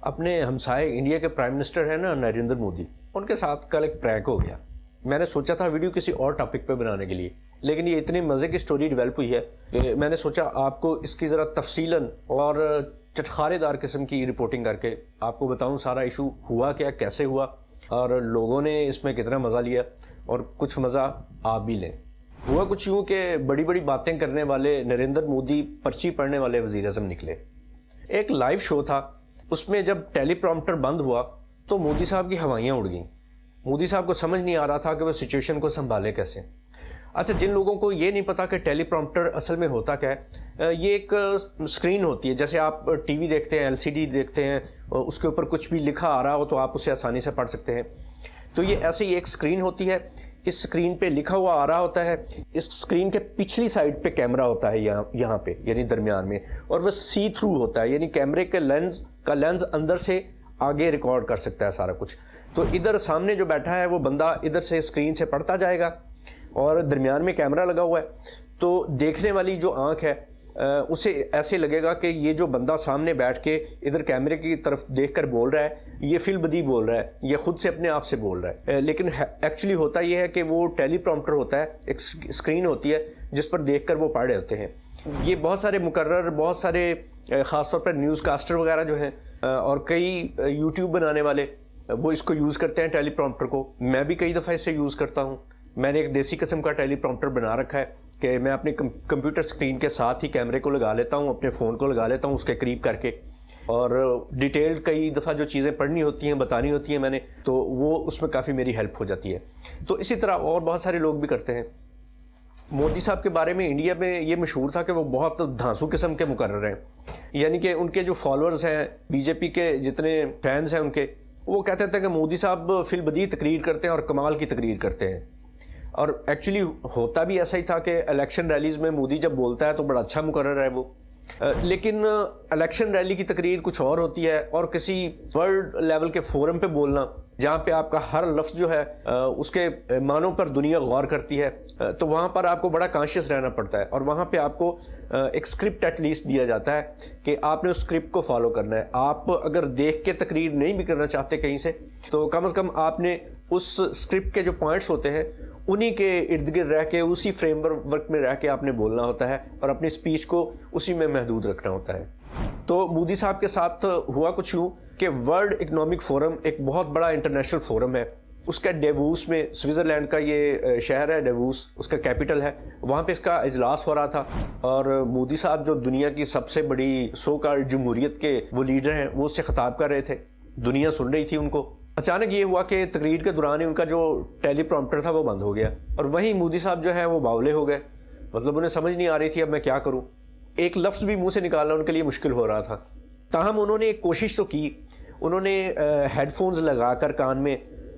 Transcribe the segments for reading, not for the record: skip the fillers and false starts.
اپنے ہمسائے انڈیا کے پرائم منسٹر ہیں نا نریندر مودی، ان کے ساتھ کل ایک پرینک ہو گیا. میں نے سوچا تھا ویڈیو کسی اور ٹاپک پہ بنانے کے لیے، لیکن یہ اتنے مزے کی سٹوری ڈیولپ ہوئی ہے کہ میں نے سوچا آپ کو اس کی ذرا تفصیلاً اور چٹخارے دار قسم کی رپورٹنگ کر کے آپ کو بتاؤں سارا ایشو ہوا کیا، کیسے ہوا، اور لوگوں نے اس میں کتنا مزہ لیا، اور کچھ مزہ آپ بھی لیں. ہوا کچھ یوں کہ بڑی بڑی باتیں کرنے والے نریندر مودی پرچی پڑھنے والے وزیر اعظم نکلے. ایک لائیو شو تھا، اس میں جب ٹیلی پرومپٹر بند ہوا تو مودی صاحب کی ہوائیاں اڑ گئیں. مودی صاحب کو سمجھ نہیں آ رہا تھا کہ وہ سچویشن کو سنبھالے کیسے. اچھا، جن لوگوں کو یہ نہیں پتا کہ ٹیلی پرومپٹر اصل میں ہوتا کیا ہے، یہ ایک سکرین ہوتی ہے، جیسے آپ ٹی وی دیکھتے ہیں، LCD دیکھتے ہیں، اس کے اوپر کچھ بھی لکھا آ رہا ہو تو آپ اسے آسانی سے پڑھ سکتے ہیں. تو یہ ایسے ہی ایک سکرین ہوتی ہے، اس سکرین پہ لکھا ہوا آ رہا ہوتا ہے، اس سکرین کے پچھلی سائڈ پہ کیمرہ ہوتا ہے یہاں پہ، یعنی درمیان میں، اور وہ سی تھرو ہوتا ہے، یعنی کیمرے کے لینز اندر سے آگے ریکارڈ کر سکتا ہے سارا کچھ. تو ادھر سامنے جو بیٹھا ہے وہ بندہ ادھر سے اسکرین سے پڑھتا جائے گا، اور درمیان میں کیمرہ لگا ہوا ہے، تو دیکھنے والی جو آنکھ ہے اسے ایسے لگے گا کہ یہ جو بندہ سامنے بیٹھ کے ادھر کیمرے کی طرف دیکھ کر بول رہا ہے یہ فی البدی بول رہا ہے، یہ خود سے اپنے آپ سے بول رہا ہے. لیکن ایکچولی ہوتا یہ ہے کہ وہ ٹیلی پرومپٹر ہوتا ہے، ایک اسکرین ہوتی ہے جس پر دیکھ کر وہ پڑھ رہے ہوتے ہیں. یہ بہت سارے مقرر، بہت سارے خاص طور پر نیوز کاسٹر وغیرہ جو ہیں، اور کئی یوٹیوب بنانے والے، وہ اس کو یوز کرتے ہیں ٹیلی پرومپٹر کو. میں بھی کئی دفعہ اسے یوز کرتا ہوں. میں نے ایک دیسی قسم کا ٹیلی پرومپٹر بنا رکھا ہے کہ میں اپنے کمپیوٹر اسکرین کے ساتھ ہی کیمرے کو لگا لیتا ہوں، اپنے فون کو لگا لیتا ہوں اس کے قریب کر کے، اور ڈیٹیلڈ کئی دفعہ جو چیزیں پڑھنی ہوتی ہیں، بتانی ہوتی ہیں میں نے، تو وہ اس میں کافی میری ہیلپ ہو جاتی ہے. تو اسی طرح اور بہت سارے لوگ بھی کرتے ہیں. مودی صاحب کے بارے میں انڈیا میں یہ مشہور تھا کہ وہ بہت دھانسو قسم کے مقرر ہیں، یعنی کہ ان کے جو فالوورز ہیں، BJP کے جتنے فینز ہیں ان کے، وہ کہتے تھے کہ مودی صاحب فی البدی تقریر کرتے ہیں اور کمال کی تقریر کرتے ہیں. اور ایکچولی ہوتا بھی ایسا ہی تھا کہ الیکشن ریلیز میں مودی جب بولتا ہے تو بڑا اچھا مقرر ہے وہ، لیکن الیکشن ریلی کی تقریر کچھ اور ہوتی ہے، اور کسی ورلڈ لیول کے فورم پہ بولنا جہاں پہ آپ کا ہر لفظ جو ہے اس کے معنوں پر دنیا غور کرتی ہے، تو وہاں پر آپ کو بڑا کانشیس رہنا پڑتا ہے، اور وہاں پہ آپ کو ایک اسکرپٹ ایٹ لیسٹ دیا جاتا ہے کہ آپ نے اس اسکرپٹ کو فالو کرنا ہے. آپ اگر دیکھ کے تقریر نہیں بھی کرنا چاہتے کہیں سے، تو کم از کم آپ نے اس اسکرپٹ کے جو پوائنٹس ہوتے ہیں انہی کے ارد گرد رہ کے، اسی فریم ورک میں رہ کے آپ نے بولنا ہوتا ہے، اور اپنی اسپیچ کو اسی میں محدود رکھنا ہوتا ہے. تو مودی صاحب کے ساتھ ہوا کچھ یوں کہ ورلڈ اکنامک فورم ایک بہت بڑا انٹرنیشنل فورم ہے، اس کا ڈیووس میں، سوئٹزرلینڈ کا یہ شہر ہے ڈیووس، اس کا کیپٹل ہے، وہاں پہ اس کا اجلاس ہو رہا تھا، اور مودی صاحب جو دنیا کی سب سے بڑی سو کالڈ جمہوریت کے وہ لیڈر ہیں، وہ اس سے خطاب کر رہے تھے، دنیا سن رہی تھی ان کو. اچانک یہ ہوا کہ تقریر کے دوران ہی ان کا جو ٹیلی پرومپٹر تھا وہ بند ہو گیا، اور وہیں مودی صاحب جو ہے وہ باولے ہو گئے. مطلب انہیں سمجھ نہیں آ رہی تھی اب میں کیا کروں، ایک لفظ بھی منہ سے نکالنا ان کے لیے مشکل ہو رہا تھا. تاہم انہوں نے ایک کوشش تو کی، انہوں نے ہیڈ فونز لگا کر کان میں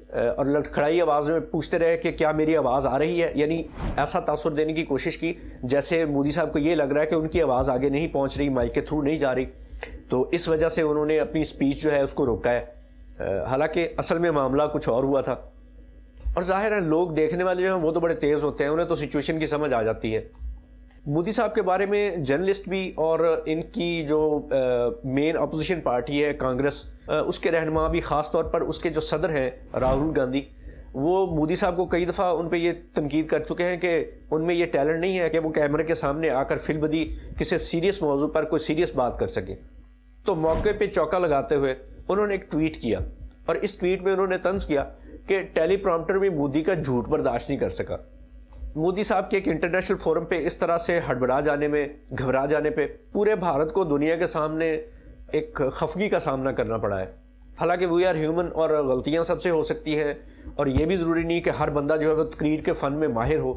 اور لڑکھڑائی آواز میں پوچھتے رہے کہ کیا میری آواز آ رہی ہے، یعنی ایسا تاثر دینے کی کوشش کی جیسے مودی صاحب کو یہ لگ رہا ہے کہ ان کی آواز آگے نہیں پہنچ رہی، مائک کے تھرو نہیں جا رہی. تو اس وجہ سے انہوں نے اپنی اسپیچ جو ہے اس کو روکا ہے، حالانکہ اصل میں معاملہ کچھ اور ہوا تھا. اور ظاہر ہے لوگ دیکھنے والے جو ہیں وہ تو بڑے تیز ہوتے ہیں، انہیں تو سچویشن کی سمجھ آ جاتی ہے. مودی صاحب کے بارے میں جرنلسٹ بھی، اور ان کی جو مین اپوزیشن پارٹی ہے کانگریس، اس کے رہنما بھی، خاص طور پر اس کے جو صدر ہیں راہل گاندھی، وہ مودی صاحب کو کئی دفعہ ان پہ یہ تنقید کر چکے ہیں کہ ان میں یہ ٹیلنٹ نہیں ہے کہ وہ کیمرے کے سامنے آ کر فی البدی کسی سیریس موضوع پر کوئی سیریس بات کر سکے. تو موقع پہ چوکا لگاتے ہوئے انہوں نے ایک ٹویٹ کیا، اور اس ٹویٹ میں انہوں نے طنز کیا کہ ٹیلی پرومپٹر بھی مودی کا جھوٹ برداشت نہیں کر سکا. مودی صاحب کے ایک انٹرنیشنل فورم پہ اس طرح سے ہڑبڑا جانے میں، گھبرا جانے پہ پورے بھارت کو دنیا کے سامنے ایک خفگی کا سامنا کرنا پڑا ہے. حالانکہ وی آر ہیومن، اور غلطیاں سب سے ہو سکتی ہیں، اور یہ بھی ضروری نہیں کہ ہر بندہ جو ہے وہ تقریر کے فن میں ماہر ہو.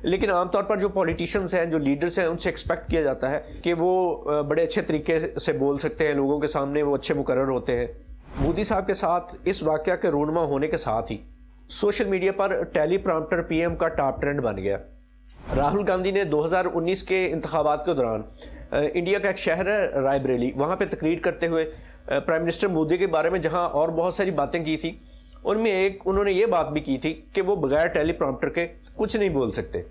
لیکن عام طور پر جو پولیٹیشنز ہیں، جو لیڈرز ہیں، ان سے ایکسپیکٹ کیا جاتا ہے کہ وہ بڑے اچھے طریقے سے بول سکتے ہیں لوگوں کے سامنے، وہ اچھے مقرر ہوتے ہیں. مودی صاحب کے ساتھ اس واقعہ کے رونما ہونے کے ساتھ ہی سوشل میڈیا پر ٹیلی پرومپٹر PM کا ٹاپ ٹرینڈ بن گیا. راہل گاندھی نے 2019 کے انتخابات کے دوران انڈیا کا ایک شہر ہے رائے بریلی، وہاں پہ تقریر کرتے ہوئے پرائم منسٹر مودی کے بارے میں جہاں اور بہت ساری باتیں کی تھی، ان میں ایک انہوں نے یہ بات بھی کی تھی کہ وہ بغیر ٹیلی پرومپٹر کے کچھ نہیں بول سکتے.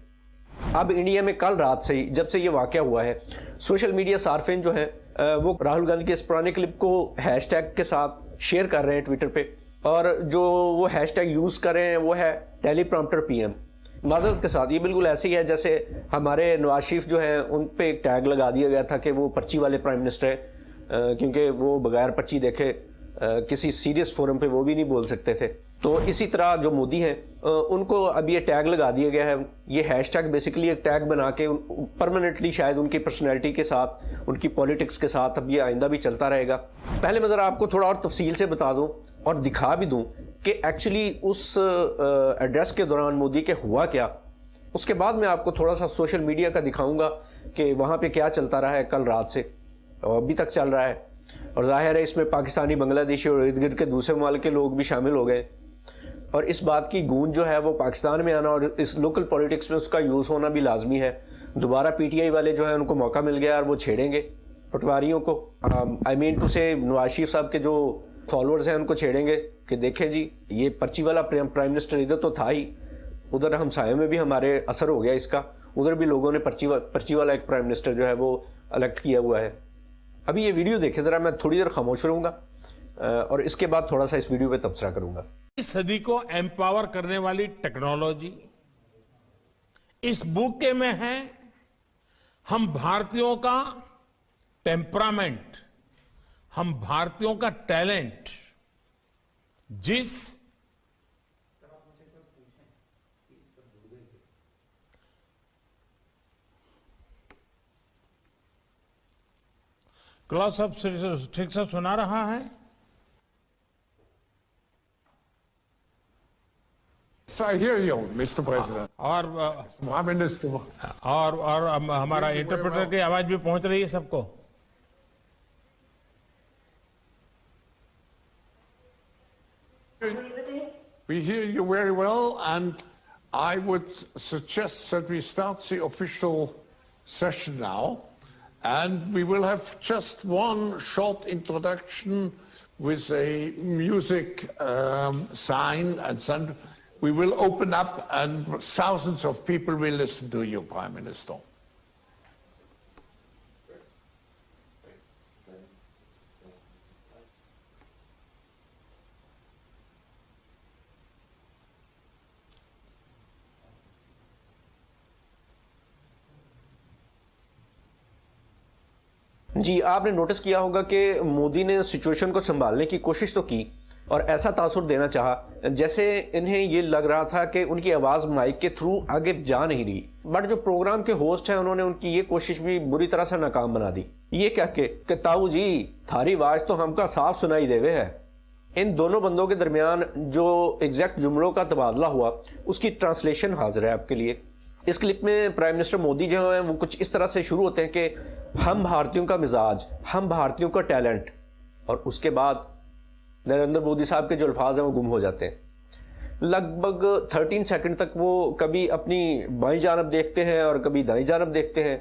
اب انڈیا میں کل رات سے ہی، جب سے یہ واقعہ ہوا ہے، سوشل میڈیا صارفین جو ہیں وہ راہل گاندھی کے اس پرانے کلپ کو ہیش ٹیگ کے ساتھ شیئر کر رہے ہیں ٹویٹر پہ، اور جو وہ ہیش ٹیگ یوز کر رہے ہیں وہ ہے ٹیلی پرامپٹر پی ایم۔ معذرت کے ساتھ یہ بالکل ایسے ہی ہے جیسے ہمارے نواز شریف جو ہیں ان پہ ایک ٹیگ لگا دیا گیا تھا کہ وہ پرچی والے پرائم منسٹر ہیں، کیونکہ وہ بغیر پرچی دیکھے کسی سیریس فورم پہ وہ بھی نہیں بول سکتے تھے۔ تو اسی طرح جو مودی ہیں ان کو اب یہ ٹیگ لگا دیا گیا ہے، یہ ہیش ٹیگ بیسیکلی ایک ٹیگ بنا کے پرماننٹلی شاید ان کی پرسنالٹی کے ساتھ، ان کی پولیٹکس کے ساتھ اب یہ آئندہ بھی چلتا رہے گا۔ پہلے میں ذرا آپ کو تھوڑا اور تفصیل سے بتا دوں اور دکھا بھی دوں کہ ایکچولی اس ایڈریس کے دوران مودی کے ہوا کیا، اس کے بعد میں آپ کو تھوڑا سا سوشل میڈیا کا دکھاؤں گا کہ وہاں پہ کیا چلتا رہا ہے کل رات سے اور ابھی تک چل رہا ہے، اور ظاہر ہے اس میں پاکستانی، بنگلہ دیشی اور ارد گرد کے دوسرے ممالک کے لوگ بھی شامل ہو گئے، اور اس بات کی گونج جو ہے وہ پاکستان میں آنا اور اس لوکل پولیٹکس میں اس کا یوز ہونا بھی لازمی ہے۔ دوبارہ پی ٹی آئی والے جو ہیں ان کو موقع مل گیا اور وہ چھیڑیں گے پٹواریوں کو، آئی مین ٹو سے نواز شریف صاحب کے جو فالوورز ہیں ان کو چھیڑیں گے کہ دیکھیں جی یہ پرچی والا پرائم منسٹر ادھر تو تھا ہی، ادھر ہمسایوں میں بھی ہمارے اثر ہو گیا اس کا، ادھر بھی لوگوں نے پرچی والا ایک پرائم منسٹر جو ہے وہ الیکٹ کیا ہوا ہے۔ ابھی یہ ویڈیو دیکھیں ذرا، میں تھوڑی دیر خاموش رہوں گا اور اس کے بعد تھوڑا سا اس ویڈیو پہ تبصرہ کروں گا۔ اس صدی کو ایمپاور کرنے والی ٹیکنالوجی اس بوکے میں ہے، ہم بھارتیوں کا ٹیمپرامنٹ، ہم بھارتیوں کا ٹیلنٹ، جس کلاس اب ٹھیک سے سنا رہا ہے؟ I hear you, Mr. President. اور Prime Minister. اور ہمارا انٹرپریٹر کی آواز بھی پہنچ رہی ہے سب کو؟ We hear you very well, and I would suggest that we start the official session now, and we will have just one short introduction with a music sign, and then we will open up and thousands of people will listen to you, Prime Minister. جی آپ نے notice کیا ہوگا کہ مودی نے situation کو سنبھالنے کی کوشش تو کی اور ایسا تاثر دینا چاہا جیسے انہیں یہ لگ رہا تھا کہ ان کی آواز مائک کے تھرو آگے جا نہیں رہی، بٹ جو پروگرام کے ہوسٹ ہیں انہوں نے ان کی یہ کوشش بھی بری طرح سے ناکام بنا دی، یہ کہہ کے کہ تاؤ جی تھاری آواز تو ہم کا صاف سنائی دیوے ہے۔ ان دونوں بندوں کے درمیان جو ایگزیکٹ جملوں کا تبادلہ ہوا اس کی ٹرانسلیشن حاضر ہے آپ کے لیے۔ اس کلپ میں پرائم منسٹر مودی جو ہیں وہ کچھ اس طرح سے شروع ہوتے ہیں کہ ہم بھارتیوں کا مزاج، ہم بھارتیوں کا ٹیلنٹ، اور اس کے بعد نریندر مودی صاحب کے جو الفاظ ہیں وہ گم ہو جاتے ہیں۔ لگ بھگ 13 سیکنڈ تک وہ کبھی اپنی بائیں جانب دیکھتے ہیں اور کبھی دائیں جانب دیکھتے ہیں،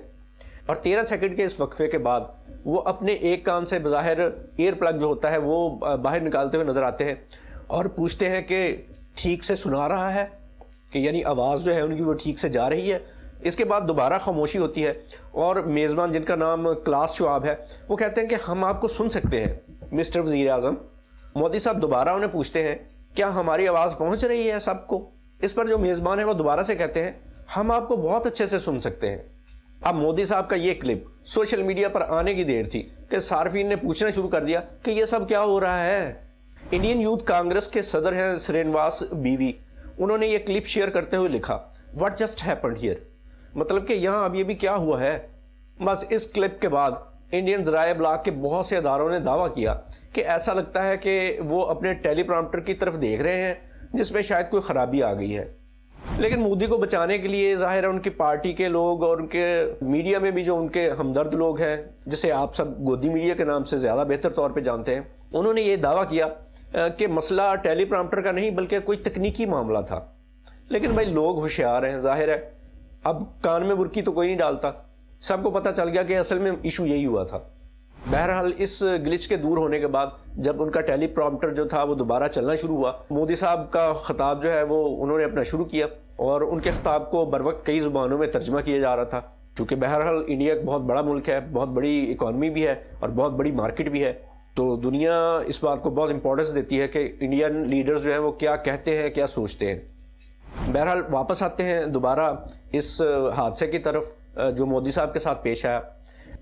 اور 13 سیکنڈ کے اس وقفے کے بعد وہ اپنے ایک کان سے بظاہر ایئر پلگ جو ہوتا ہے وہ باہر نکالتے ہوئے نظر آتے ہیں اور پوچھتے ہیں کہ ٹھیک سے سنا رہا ہے، کہ یعنی آواز جو ہے ان کی وہ ٹھیک سے جا رہی ہے۔ اس کے بعد دوبارہ خاموشی ہوتی ہے اور میزبان جن کا نام کلاس شعاب ہے وہ کہتے ہیں کہ ہم آپ کو سن سکتے ہیں مسٹر وزیر اعظم۔ مودی صاحب دوبارہ انہیں پوچھتے ہیں کیا ہماری آواز پہنچ رہی ہے سب کو؟ اس پر جو میزبان ہے وہ دوبارہ سے کہتے ہیں ہم آپ کو بہت اچھے سے سن سکتے ہیں۔ اب مودی صاحب کا یہ کلپ سوشل میڈیا پر آنے کی دیر تھی کہ صارفین نے پوچھنا شروع کر دیا کہ یہ سب کیا ہو رہا ہے۔ انڈین یوتھ کانگریس کے صدر ہیں سرینواس بیوی، انہوں نے یہ کلپ شیئر کرتے ہوئے لکھا واٹ جسٹ ہیپنڈ ہیئر، مطلب کہ یہاں اب یہ بھی کیا ہوا ہے۔ بس اس کلپ کے بعد انڈین ذرائع ابلاغ کے بہت سے اداروں نے دعویٰ کیا کہ ایسا لگتا ہے کہ وہ اپنے ٹیلی پرامپٹر کی طرف دیکھ رہے ہیں جس میں شاید کوئی خرابی آ گئی ہے، لیکن مودی کو بچانے کے لیے ظاہر ہے ان کی پارٹی کے لوگ اور ان کے میڈیا میں بھی جو ان کے ہمدرد لوگ ہیں جسے آپ سب گودی میڈیا کے نام سے زیادہ بہتر طور پہ جانتے ہیں، انہوں نے یہ دعویٰ کیا کہ مسئلہ ٹیلی پرامپٹر کا نہیں بلکہ کوئی تکنیکی معاملہ تھا۔ لیکن بھائی لوگ ہوشیار ہیں، ظاہر ہے اب کان میں برکی تو کوئی نہیں ڈالتا، سب کو پتہ چل گیا کہ اصل میں ایشو یہی ہوا تھا۔ بہرحال اس گلچ کے دور ہونے کے بعد جب ان کا ٹیلی پرامپٹر جو تھا وہ دوبارہ چلنا شروع ہوا، مودی صاحب کا خطاب جو ہے وہ انہوں نے اپنا شروع کیا اور ان کے خطاب کو بروقت کئی زبانوں میں ترجمہ کیا جا رہا تھا۔ چونکہ بہرحال انڈیا ایک بہت بڑا ملک ہے, بہت بڑی اکانومی بھی ہے اور بہت بڑی مارکیٹ بھی ہے, تو دنیا اس بات کو بہت امپورٹنس دیتی ہے کہ انڈین لیڈرز جو ہیں وہ کیا کہتے ہیں, کیا سوچتے ہیں. بہرحال واپس آتے ہیں دوبارہ اس حادثے کی طرف جو مودی صاحب کے ساتھ پیش آیا.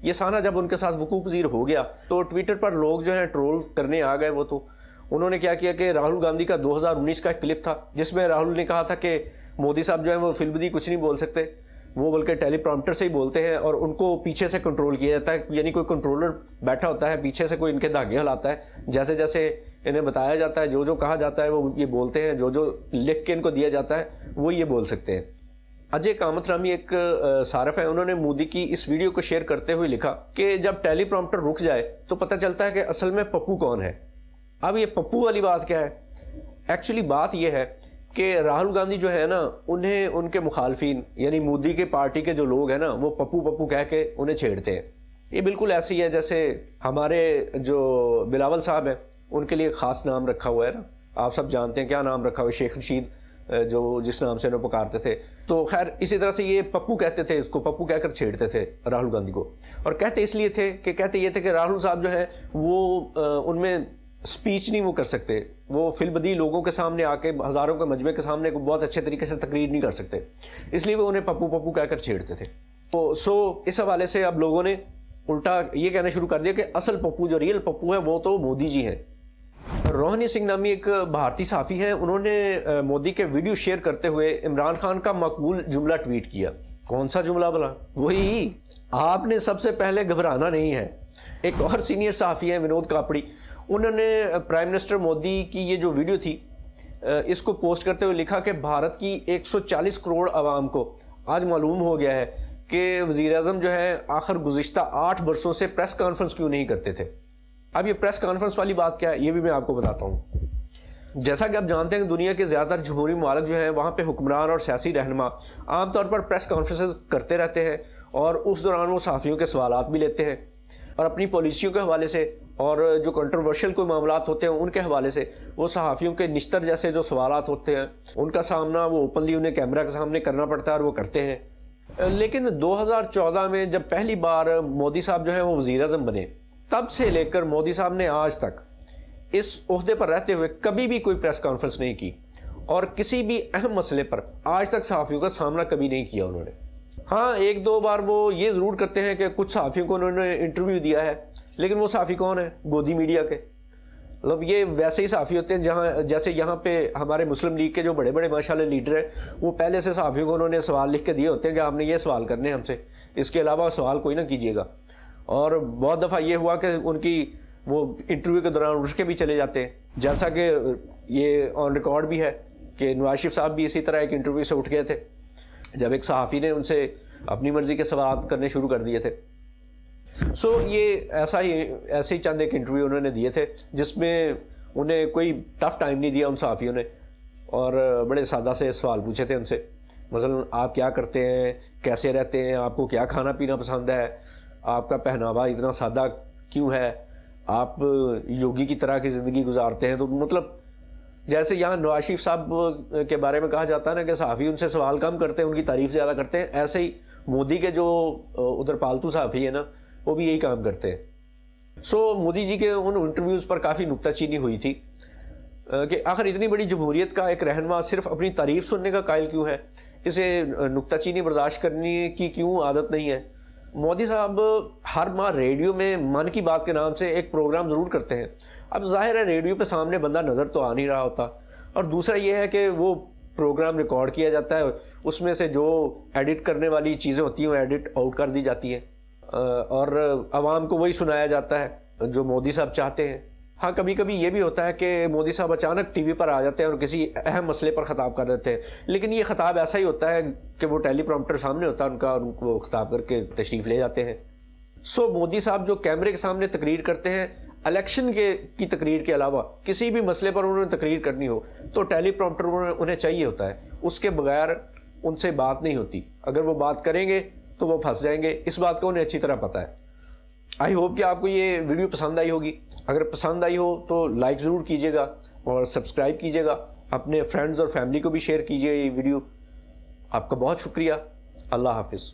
یہ سانحہ جب ان کے ساتھ وقوع پذیر ہو گیا تو ٹویٹر پر لوگ جو ہیں ٹرول کرنے آ گئے. وہ تو انہوں نے کیا کیا کہ راہل گاندھی کا 2019 کا ایک کلپ تھا جس میں راہل نے کہا تھا کہ مودی صاحب جو ہیں وہ فلبدی کچھ نہیں بول سکتے, وہ بلکہ ٹیلی پرامپٹر سے ہی بولتے ہیں اور ان کو پیچھے سے کنٹرول کیا جاتا ہے, یعنی کوئی کنٹرولر بیٹھا ہوتا ہے پیچھے سے, کوئی ان کے دھاگے ہلاتا ہے, جیسے جیسے انہیں بتایا جاتا ہے, جو جو کہا جاتا ہے وہ یہ بولتے ہیں, جو جو لکھ کے ان کو دیا جاتا ہے وہ یہ بول سکتے ہیں. اجے کامت رامی ایک صارف ہے, انہوں نے مودی کی اس ویڈیو کو شیئر کرتے ہوئے لکھا کہ جب ٹیلی پرامپٹر رک جائے تو پتہ چلتا ہے کہ اصل میں پپو کون ہے. اب یہ پپو والی بات کیا ہے؟ ایکچولی بات یہ ہے کہ راہل گاندھی جو ہے نا, انہیں ان کے مخالفین یعنی مودی کے پارٹی کے جو لوگ ہیں نا وہ پپو پپو کہہ کے انہیں چھیڑتے ہیں. یہ بالکل ایسے ہی ہے جیسے ہمارے جو بلاول صاحب ہیں ان کے لیے خاص نام رکھا ہوا ہے نا, آپ سب جانتے ہیں کیا نام رکھا ہوا ہے, شیخ رشید, جو جس نام سے انہیں پکارتے تھے. تو خیر اسی طرح سے یہ پپو کہتے تھے, اس کو پپو کہہ کر چھیڑتے تھے راہل گاندھی کو, اور کہتے اس لیے تھے کہ کہتے یہ تھے کہ راہل صاحب جو ہے وہ ان میں سپیچ نہیں وہ کر سکتے, وہ فی البدی لوگوں کے سامنے آ کے, ہزاروں کے مجمع کے سامنے بہت اچھے طریقے سے تقریر نہیں کر سکتے, اس لیے وہ انہیں پپو پپو کہہ کر چھیڑتے تھے. تو اس حوالے سے اب لوگوں نے الٹا یہ کہنا شروع کر دیا کہ اصل پپو, جو ریئل پپو ہے وہ تو مودی جی ہیں. روہنی سنگھ نامی ایک بھارتی صحافی ہیں, انہوں نے مودی کے ویڈیو شیئر کرتے ہوئے عمران خان کا مقبول جملہ ٹویٹ کیا. کون سا جملہ بلا؟ وہی, آپ نے سب سے پہلے گھبرانا نہیں ہے. ایک اور سینئر صحافی ہیں ونود کاپڑی, انہوں نے پرائم منسٹر مودی کی یہ جو ویڈیو تھی اس کو پوسٹ کرتے ہوئے لکھا کہ بھارت کی 140 کروڑ عوام کو آج معلوم ہو گیا ہے کہ وزیر اعظم جو ہے آخر گزشتہ 8 برسوں سے پریس کانفرنس کیوں نہیں کرتے تھے. اب یہ پریس کانفرنس والی بات کیا ہے یہ بھی میں آپ کو بتاتا ہوں. جیسا کہ آپ جانتے ہیں کہ دنیا کے زیادہ تر جمہوری ممالک جو ہیں وہاں پہ حکمران اور سیاسی رہنما عام طور پر پریس کانفرنسز کرتے رہتے ہیں, اور اس دوران وہ صحافیوں کے سوالات بھی لیتے ہیں, اور اپنی پالیسیوں کے حوالے سے اور جو کنٹروورشل کوئی معاملات ہوتے ہیں ان کے حوالے سے وہ صحافیوں کے نشتر جیسے جو سوالات ہوتے ہیں ان کا سامنا وہ اوپنلی انہیں کیمرہ کے سامنے کرنا پڑتا ہے اور وہ کرتے ہیں. لیکن 2014 میں جب پہلی بار مودی صاحب جو ہیں وہ وزیر اعظم بنے, تب سے لے کر مودی صاحب نے آج تک اس عہدے پر رہتے ہوئے کبھی بھی کوئی پریس کانفرنس نہیں کی, اور کسی بھی اہم مسئلے پر آج تک صحافیوں کا سامنا کبھی نہیں کیا انہوں نے. ہاں ایک دو بار وہ یہ ضرور کرتے ہیں کہ کچھ صحافیوں کو انہوں نے انٹرویو دیا ہے, لیکن وہ صحافی کون ہیں؟ گودی میڈیا کے. مطلب یہ ویسے ہی صحافی ہوتے ہیں جہاں جیسے یہاں پہ ہمارے مسلم لیگ کے جو بڑے بڑے ماشاءاللہ لیڈر ہیں وہ پہلے سے صحافیوں کو انہوں نے سوال لکھ کے دیے ہوتے ہیں کہ آپ نے یہ سوال کرنے ہیں ہم سے, اس کے علاوہ سوال کوئی نہ کیجیے گا. اور بہت دفعہ یہ ہوا کہ ان کی وہ انٹرویو کے دوران اٹھ کے بھی چلے جاتے ہیں, جیسا کہ یہ آن ریکارڈ بھی ہے کہ نواز شریف صاحب بھی اسی طرح ایک انٹرویو سے اٹھ گئے تھے جب ایک صحافی نے ان سے اپنی مرضی کے سوالات کرنے شروع کر دیے تھے. یہ ایسے ہی چند ایک انٹرویو انہوں نے دیے تھے جس میں انہیں کوئی ٹف ٹائم نہیں دیا ان صحافیوں نے, اور بڑے سادہ سے سوال پوچھے تھے ان سے, مثلا آپ کیا کرتے ہیں, کیسے رہتے ہیں, آپ کو کیا کھانا پینا پسند ہے, آپ کا پہناوا اتنا سادہ کیوں ہے, آپ یوگی کی طرح کی زندگی گزارتے ہیں. تو مطلب جیسے یہاں نواز شریف صاحب کے بارے میں کہا جاتا ہے نا کہ صحافی ان سے سوال کم کرتے ہیں, ان کی تعریف زیادہ کرتے ہیں, ایسے ہی مودی کے جو ادھر پالتو صحافی ہیں نا وہ بھی یہی کام کرتے ہیں. مودی جی کے ان انٹرویوز پر کافی نکتہ چینی ہوئی تھی کہ آخر اتنی بڑی جمہوریت کا ایک رہنما صرف اپنی تعریف سننے کا قائل کیوں ہے, اسے نکتہ چینی برداشت کرنے کی کیوں عادت نہیں ہے. مودی صاحب ہر ماہ ریڈیو میں من کی بات کے نام سے ایک پروگرام ضرور کرتے ہیں. اب ظاہر ہے ریڈیو پہ سامنے بندہ نظر تو آ نہیں رہا ہوتا, اور دوسرا یہ ہے کہ وہ پروگرام ریکارڈ کیا جاتا ہے, اس میں سے جو ایڈٹ کرنے والی چیزیں ہوتی ہیں وہ ایڈٹ آؤٹ کر دی جاتی ہیں, اور عوام کو وہی سنایا جاتا ہے جو مودی صاحب چاہتے ہیں. ہاں کبھی کبھی یہ بھی ہوتا ہے کہ مودی صاحب اچانک ٹی وی پر آ جاتے ہیں اور کسی اہم مسئلے پر خطاب کر دیتے ہیں, لیکن یہ خطاب ایسا ہی ہوتا ہے کہ وہ ٹیلی پرامپٹر سامنے ہوتا ہے ان کا, اور ان کو خطاب کر کے تشریف لے جاتے ہیں. مودی صاحب جو کیمرے کے سامنے تقریر کرتے ہیں, الیکشن کی تقریر کے علاوہ کسی بھی مسئلے پر انہوں نے تقریر کرنی ہو تو ٹیلی پرامپٹر انہیں چاہیے ہوتا ہے, اس کے بغیر ان سے بات نہیں ہوتی. اگر وہ بات کریں گے تو وہ پھنس جائیں گے, اس بات کا انہیں اچھی طرح پتہ ہے. آئی ہوپ کہ آپ کو یہ ویڈیو پسند آئی ہوگی. اگر پسند آئی ہو تو لائک ضرور کیجیے گا اور سبسکرائب کیجیے گا, اپنے فرینڈز اور فیملی کو بھی شیئر کیجیے یہ ویڈیو. آپ کا بہت شکریہ. اللہ حافظ.